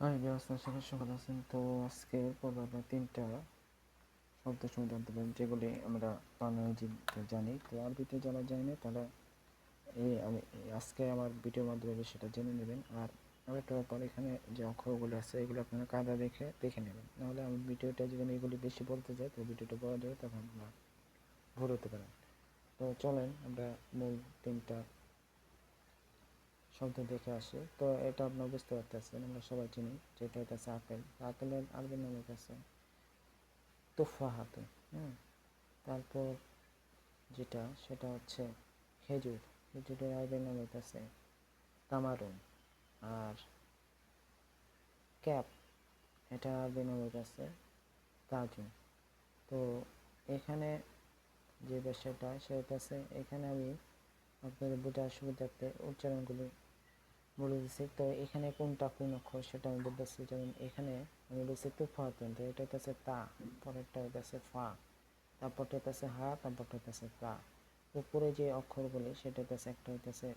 High ব্যবস্থা সকাল সকাল আছেন তো আজকে পড়বো আমরা তিনটা শব্দ সমুদ্র আনতে পারেন যেগুলি আমরা বাংলা জানি। তো আরবিতে যারা যায় না তারা আজকে আমার ভিডিওর মাধ্যমে সেটা জেনে নেবেন। আর আরেকটা ব্যাপার, এখানে যে অক্ষরগুলো আছে এগুলো আপনারা কাদা দেখে নেবেন, নাহলে আমি ভিডিওটা যখন এগুলি বেশি বলতে যাই তো ভিডিওটা বলা যাবে, তখন আপনারা ভুল হতে পারেন। তো চলেন আমরা মূল তিনটা শব্দ দেখে আসি। তো এটা আপনারা বুঝতে পারতেছেন, আমরা সবাই চিনি যেটা হইতেছে আপেল। আপেলের আরবি নাম হইতেছে তুফাহাতুন। তারপর যেটা সেটা হচ্ছে খেজুর। খেজুরের আরবি নাম হইতেছে তামারুন। আর ক্যাপ, এটা আরবি নাম হইতেছে তাজুন। তো এখানে যে বিষয়টা সেটা হইতেছে, এখানে আমি আপনাদের বোঝার সুবিধার্থে উচ্চারণগুলি বলে দিচ্ছি। তো এখানে কোনটা কোন অক্ষর সেটা আমি বলতেছি। যেমন এখানে আমি বলছি তুফাহাতুন, তো এটা হইতেছে তা, পরেরটা হইতেছে ফা, তারপরটা হইতেছে হা, তারপরটা হইতেছে তা। উপরে যে অক্ষরগুলি সেটা হইতেছে, একটা হইতেছে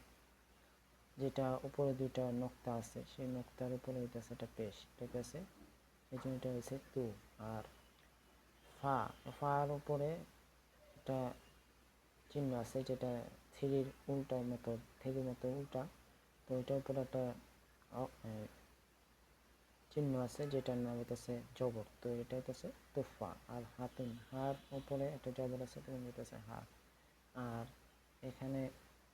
যেটা উপরে দুইটা নক্তা আছে, সেই নক্তার উপরে হইতেছে এটা পেশ, এটা হইতেছে এই জন্য এটা হয়েছে তু। আর ফা, ফার উপরে একটা চিহ্ন আছে যেটা থ্রির উল্টার মতো, থ্রির মতো উল্টা। তো এটার উপরে একটা চিহ্ন আছে যেটার নাম হইতেছে জবর, তো এটা হইতেছে তুফা। আর হাতুন, হার উপরে একটা জবর আছে, তো হইতেছে হা। আর এখানে